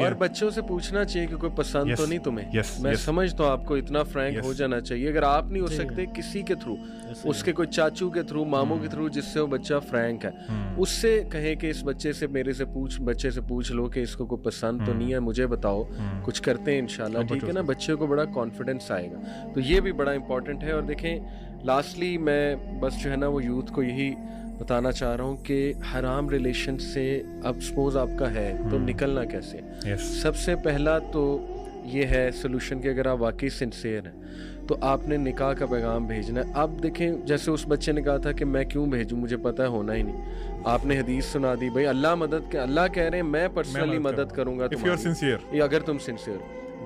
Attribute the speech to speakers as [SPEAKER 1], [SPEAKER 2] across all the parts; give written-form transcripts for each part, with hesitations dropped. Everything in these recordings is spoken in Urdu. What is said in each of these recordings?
[SPEAKER 1] اور بچوں سے پوچھنا چاہیے کہ کوئی پسند تو نہیں تمہیں. میں سمجھتا ہوں آپ کو اتنا فرینک ہو جانا چاہیے. اگر آپ نہیں ہو سکتے کسی کے تھرو, اس کے کوئی چاچو کے تھرو, ماموں کے تھرو, جس سے وہ بچہ فرینک ہے, اس سے کہیں کہ اس بچے سے بچے سے پوچھ لو کہ اس کو کوئی پسند تو نہیں ہے, مجھے بتاؤ, کچھ کرتے ہیں انشاءاللہ, ٹھیک ہے نا. بچے کو بڑا کانفیڈنس آئے گا. تو یہ بھی بڑا امپورٹنٹ ہے. اور دیکھیں لاسٹلی میں بس جو ہے نا وہ یوتھ کو یہی بتانا چاہ رہا ہوں کہ حرام ریلیشن سے اب سپوز آپ کا ہے تو نکلنا کیسے. سب سے پہلا تو یہ ہے سلوشن کہ اگر آپ واقعی سنسیئر ہیں تو آپ نے نکاح کا پیغام بھیجنا ہے. اب دیکھیں جیسے اس بچے نے کہا تھا کہ میں کیوں بھیجوں, مجھے پتہ ہے ہونا ہی نہیں. آپ نے حدیث سنا دی, بھائی اللہ مدد کے, اللہ کہہ رہے ہیں میں پرسنلی مدد کروں گا تمہاری اگر تم سنسیئر.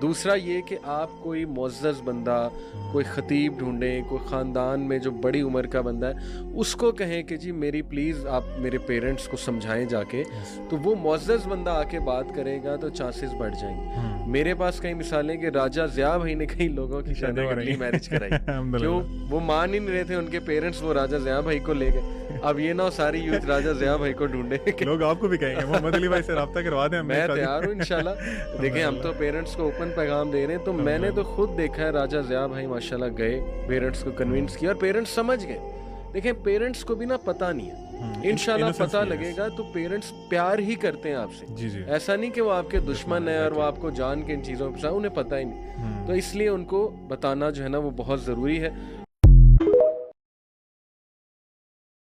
[SPEAKER 1] دوسرا یہ کہ آپ کوئی معزز بندہ, کوئی خطیب ڈھونڈیں, کوئی خاندان میں جو بڑی عمر کا بندہ ہے, اس کو کہیں کہ جی میری پلیز آپ میرے پیرنٹس کو سمجھائیں جا کے, تو وہ معزز بندہ آ کے بات کرے گا تو چانسز بڑھ جائیں گے. میرے پاس کئی مثالیں کہ راجہ ضیاء بھائی نے کئی لوگوں کی شادی میرج کرائی. کیوں؟ وہ مان ہی نہیں رہے تھے, ان کے پیرنٹس وہ راجہ ضیاء بھائی کو لے گئے. اب یہ نہ ساری یوتھ راجہ ضیاء بھائی کو ڈھونڈے,
[SPEAKER 2] لوگ آپ کو بھی کہیں گے محمد علی بھائی سے رابطہ کروا دیں,
[SPEAKER 1] میں تیار ہوں انشاءاللہ. دیکھیں ہم تو پیرنٹس کو اوپن پیغام دے رہے ہیں, تو میں نے تو خود دیکھا ہے راجہ ضیاء بھائی ماشاءاللہ گئے, پیرنٹس کو کنونس کیا اور پیرنٹس سمجھ گئے. دیکھیں پیرنٹس کو بھی نا پتہ نہیں ہے, انشاءاللہ پتہ لگے گا. تو پیرنٹس پیار ہی کرتے ہیں آپ سے, ایسا نہیں کہ وہ آپ کے دشمن ہیں اور وہ آپ کو جان کے ان چیزوں پہ, انہیں پتہ ہی نہیں. تو اس لیے ان کو بتانا جو ہے نا وہ بہت ضروری ہے.